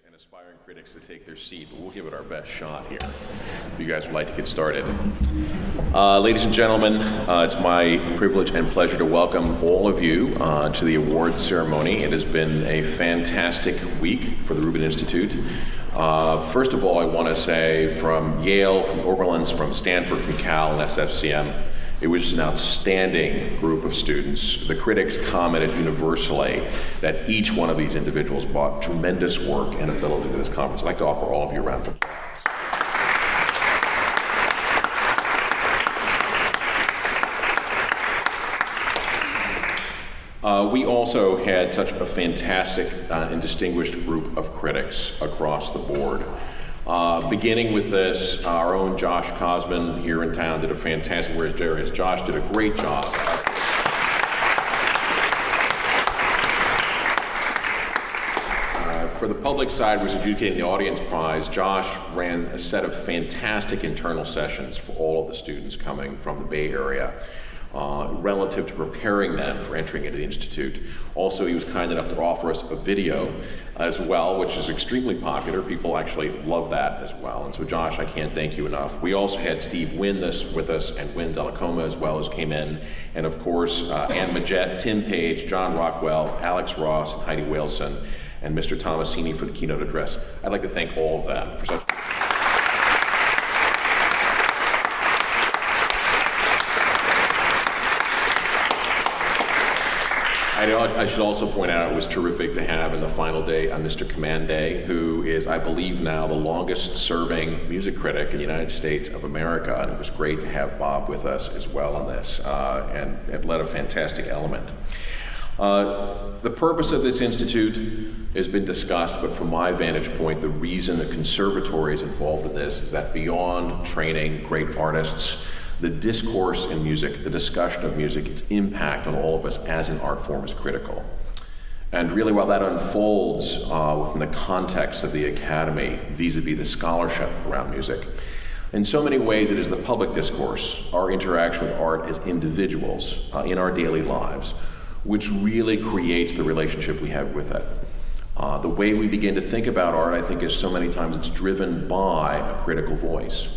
and aspiring critics to take their seat, but we'll give it our best shot here. If you guys would like to get started. Ladies and gentlemen, it's my privilege and pleasure to welcome all of you to the awards ceremony. It has been a fantastic week for the Rubin Institute. First of all, I want to say from Yale, from Oberlin, from Stanford, from Cal, and SFCM, it was just an outstanding group of students. The critics commented universally that each one of these individuals brought tremendous work and ability to this conference. I'd like to offer all of you a round of applause. We also had such a fantastic and distinguished group of critics across the board. Beginning with this, our own Josh Cosman here in town did a fantastic, where's Darius? Josh did a great job. For the public side, was adjudicating the audience prize. Josh ran a set of fantastic internal sessions for all of the students coming from the Bay Area. Relative to preparing them for entering into the Institute. Also, he was kind enough to offer us a video as well, which is extremely popular. People actually love that as well. And so, Josh, I can't thank you enough. We also had Steve Wynn with us, and Wynn Delacoma as well as came in. And of course, Ann Majette, Tim Page, John Rockwell, Alex Ross, and Heidi Whalson, and Mr. Tomasini for the keynote address. I'd like to thank all of them for such... I should also point out it was terrific to have in the final day Mr. Commande, who is, I believe now, the longest serving music critic in the United States of America, and it was great to have Bob with us as well on this, and it led a fantastic element. The purpose of this institute has been discussed, but from my vantage point, the reason the Conservatory is involved in this is that beyond training great artists, the discourse in music, the discussion of music, its impact on all of us as an art form is critical. And really, while that unfolds within the context of the Academy, vis-a-vis the scholarship around music, in so many ways it is the public discourse, our interaction with art as individuals in our daily lives, which really creates the relationship we have with it. The way we begin to think about art, I think, is so many times it's driven by a critical voice.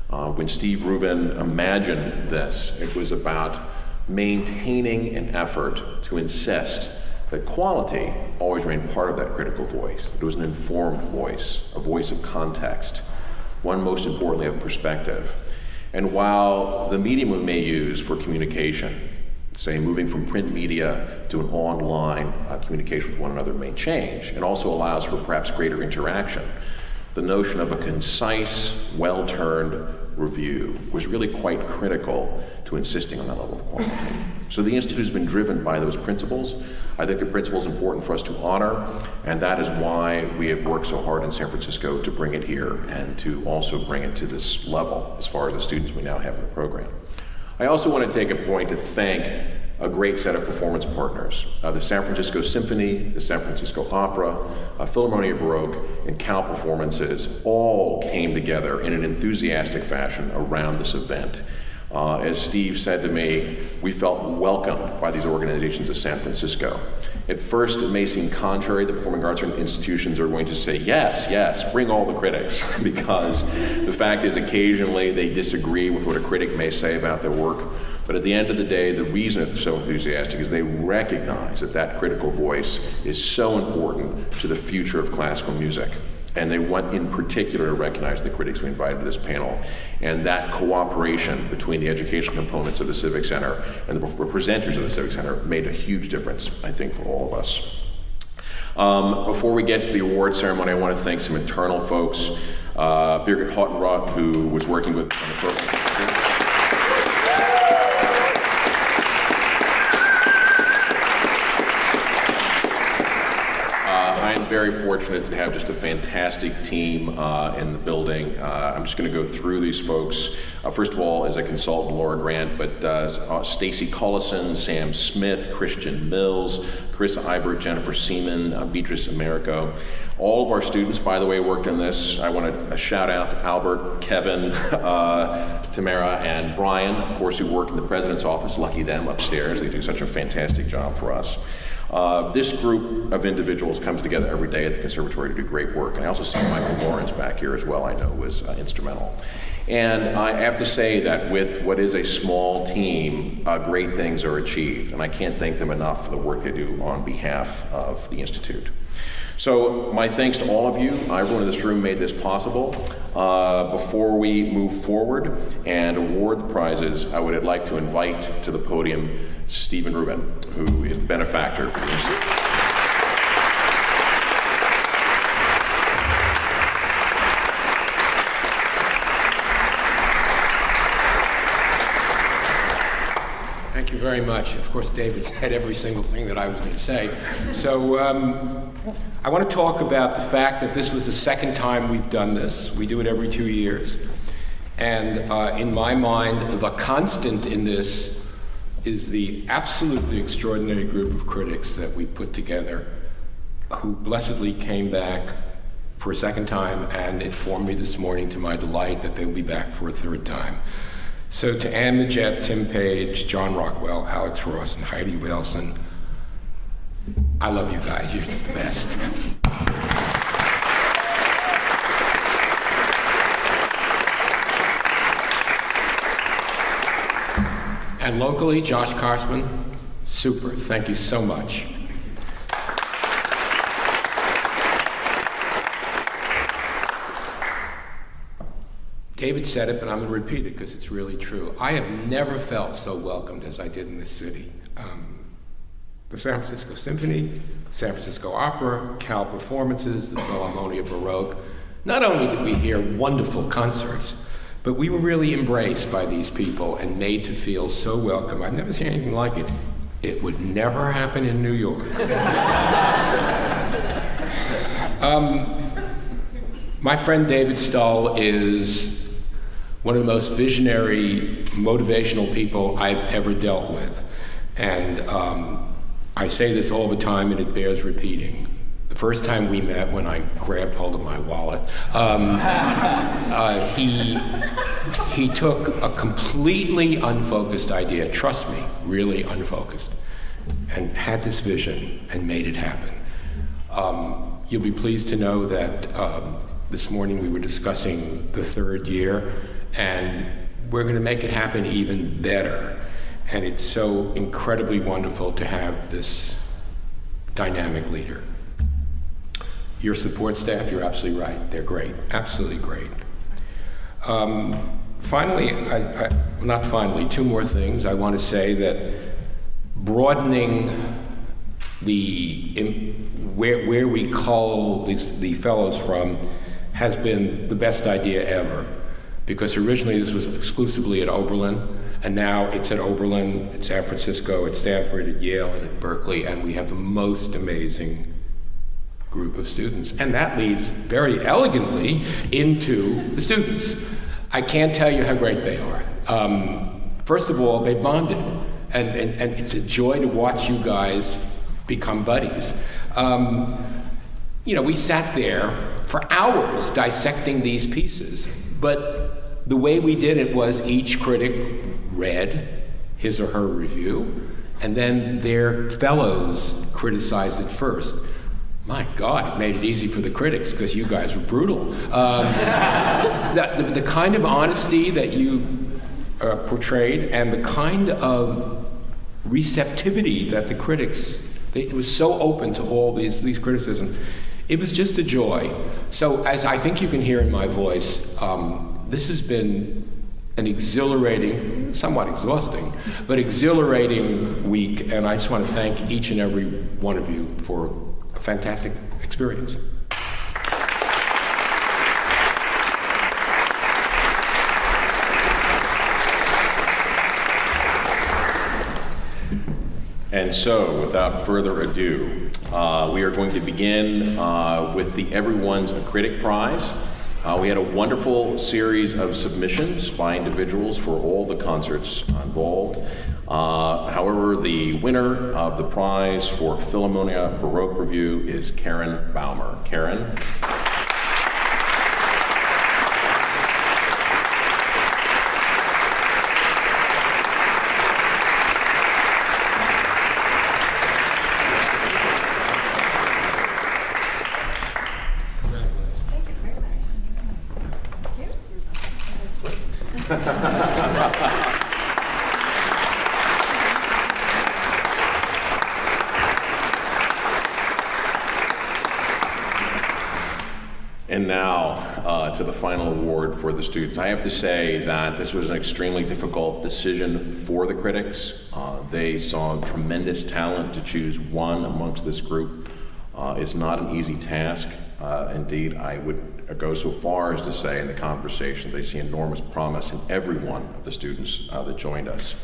When Steve Rubin imagined this, it was about maintaining an effort to insist that quality always remained part of that critical voice, that it was an informed voice, a voice of context, one most importantly of perspective. And while the medium we may use for communication, say moving from print media to an online communication with one another may change, and also allows for perhaps greater interaction, the notion of a concise, well-turned review was really quite critical to insisting on that level of quality. So the Institute has been driven by those principles. I think the principle is important for us to honor, and that is why we have worked so hard in San Francisco to bring it here and to also bring it to this level as far as the students we now have in the program. I also want to take a point to thank a great set of performance partners. The San Francisco Symphony, the San Francisco Opera, Philharmonia Baroque, and Cal Performances all came together in an enthusiastic fashion around this event. As Steve said to me, we felt welcomed by these organizations of San Francisco. At first, it may seem contrary that performing arts institutions are going to say, yes, yes, bring all the critics, because the fact is occasionally they disagree with what a critic may say about their work. But at the end of the day, the reason they're so enthusiastic is they recognize that that critical voice is so important to the future of classical music. And they want in particular to recognize the critics we invited to this panel. And that cooperation between the educational components of the Civic Center and the presenters of the Civic Center made a huge difference, I think, for all of us. Before we get to the award ceremony, I want to thank some internal folks. Birgit Hottenrott, who was working with us on the program. Very fortunate to have just a fantastic team in the building. I'm just going to go through these folks. First of all, as a consultant, Laura Grant, but Stacy Collison, Sam Smith, Christian Mills, Carissa Eibert, Jennifer Seaman, Beatrice Americo. All of our students, by the way, worked on this. I want to shout out to Albert, Kevin, Tamara, and Brian, of course, who work in the president's office. Lucky them upstairs. They do such a fantastic job for us. This group of individuals comes together every day at the Conservatory to do great work. And I also see Michael Lawrence back here as well, I know was instrumental. And I have to say that with what is a small team, great things are achieved. And I can't thank them enough for the work they do on behalf of the Institute. So my thanks to all of you. Everyone in this room made this possible. Before we move forward and award the prizes, I would like to invite to the podium Stephen Rubin, who is the benefactor for the Institute. Thank you very much. Of course, David said every single thing that I was going to say. So I want to talk about the fact that this was the second time we've done this. We do it every 2 years. And in my mind, the constant in this is the absolutely extraordinary group of critics that we put together who blessedly came back for a second time and informed me this morning to my delight that they'll be back for a third time. So to Anne Majette, Tim Page, John Rockwell, Alex Ross, and Heidi Wilson, I love you guys. You're just the best. And locally, Josh Karsman, super. Thank you so much. David said it, but I'm going to repeat it because it's really true. I have never felt so welcomed as I did in this city. The San Francisco Symphony, San Francisco Opera, Cal Performances, the Philharmonia Baroque. Not only did we hear wonderful concerts, but we were really embraced by these people and made to feel so welcome. I've never seen anything like it. It would never happen in New York. My friend David Stull is one of the most visionary, motivational people I've ever dealt with. And I say this all the time, and it bears repeating. The first time we met, when I grabbed hold of my wallet, he took a completely unfocused idea, trust me, really unfocused, and had this vision and made it happen. You'll be pleased to know that this morning we were discussing the third year, and we're going to make it happen even better. And it's so incredibly wonderful to have this dynamic leader. Your support staff, you're absolutely right. They're great, absolutely great. Finally, not finally, two more things. I want to say that broadening where we call the fellows from has been the best idea ever. Because originally this was exclusively at Oberlin, and now it's at Oberlin, at San Francisco, at Stanford, at Yale, and at Berkeley, and we have the most amazing group of students. And that leads very elegantly into the students. I can't tell you how great they are. First of all, they bonded, and it's a joy to watch you guys become buddies. We sat there for hours dissecting these pieces, but the way we did it was each critic read his or her review, and then their fellows criticized it first. My God, it made it easy for the critics because you guys were brutal. The kind of honesty that you portrayed and the kind of receptivity that the critics, it was so open to all these criticisms. It was just a joy. So as I think you can hear in my voice, this has been an exhilarating, somewhat exhausting, but exhilarating week, and I just want to thank each and every one of you for a fantastic experience. And so, without further ado, we are going to begin with the Everyone's a Critic Prize. We had a wonderful series of submissions by individuals for all the concerts involved. However, the winner of the prize for Philharmonia Baroque Review is Karen Baumer. Karen? And now to the final award for the students. I have to say that this was an extremely difficult decision for the critics. They saw tremendous talent. To choose one amongst this group is not an easy task. Indeed, I would go so far as to say in the conversation they see enormous promise in every one of the students that joined us.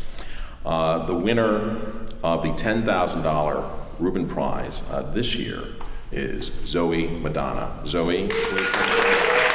The winner of the $10,000 Rubin Prize this year is Zoe Madonna. Zoe, please come forward.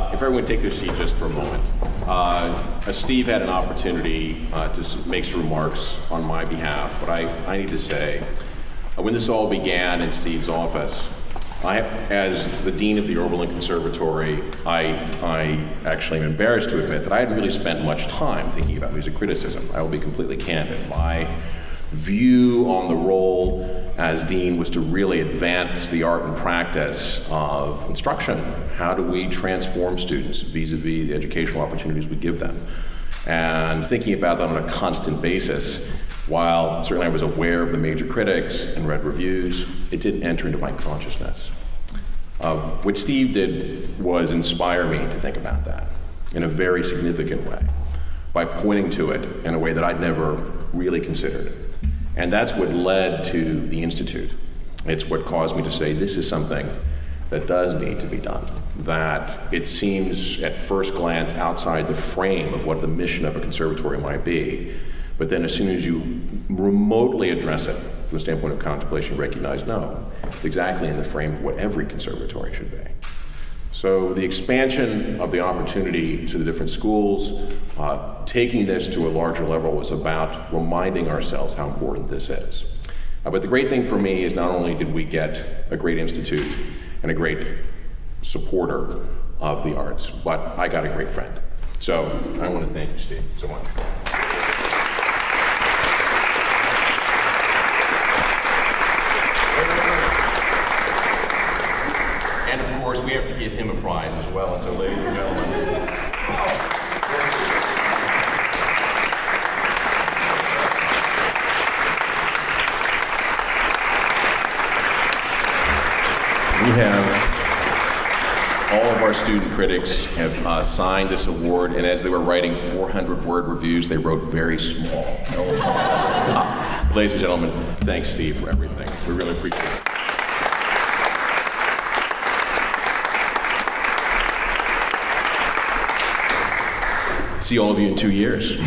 If everyone would take their seat just for a moment. Steve had an opportunity to make some remarks on my behalf, but I need to say, when this all began in Steve's office, as the dean of the Oberlin Conservatory, I actually am embarrassed to admit that I hadn't really spent much time thinking about music criticism. I will be completely candid. My view on the role as dean was to really advance the art and practice of instruction. How do we transform students vis-a-vis the educational opportunities we give them? And thinking about that on a constant basis, while certainly I was aware of the major critics and read reviews, it didn't enter into my consciousness. What Steve did was inspire me to think about that in a very significant way by pointing to it in a way that I'd never really considered. And that's what led to the Institute. It's what caused me to say this is something that does need to be done, that it seems at first glance outside the frame of what the mission of a conservatory might be, but then as soon as you remotely address it from the standpoint of contemplation, you recognize, no, it's exactly in the frame of what every conservatory should be. So the expansion of the opportunity to the different schools, taking this to a larger level was about reminding ourselves how important this is. But the great thing for me is not only did we get a great institute and a great supporter of the arts, but I got a great friend. So I want to thank you, Steve, so much. And of course, we have to give him a prize as well. And so, ladies and gentlemen, we have all of our student critics have signed this award, and as they were writing 400-word reviews, they wrote very small. Ladies and gentlemen, thanks, Steve, for everything. We really appreciate it. See all of you in 2 years.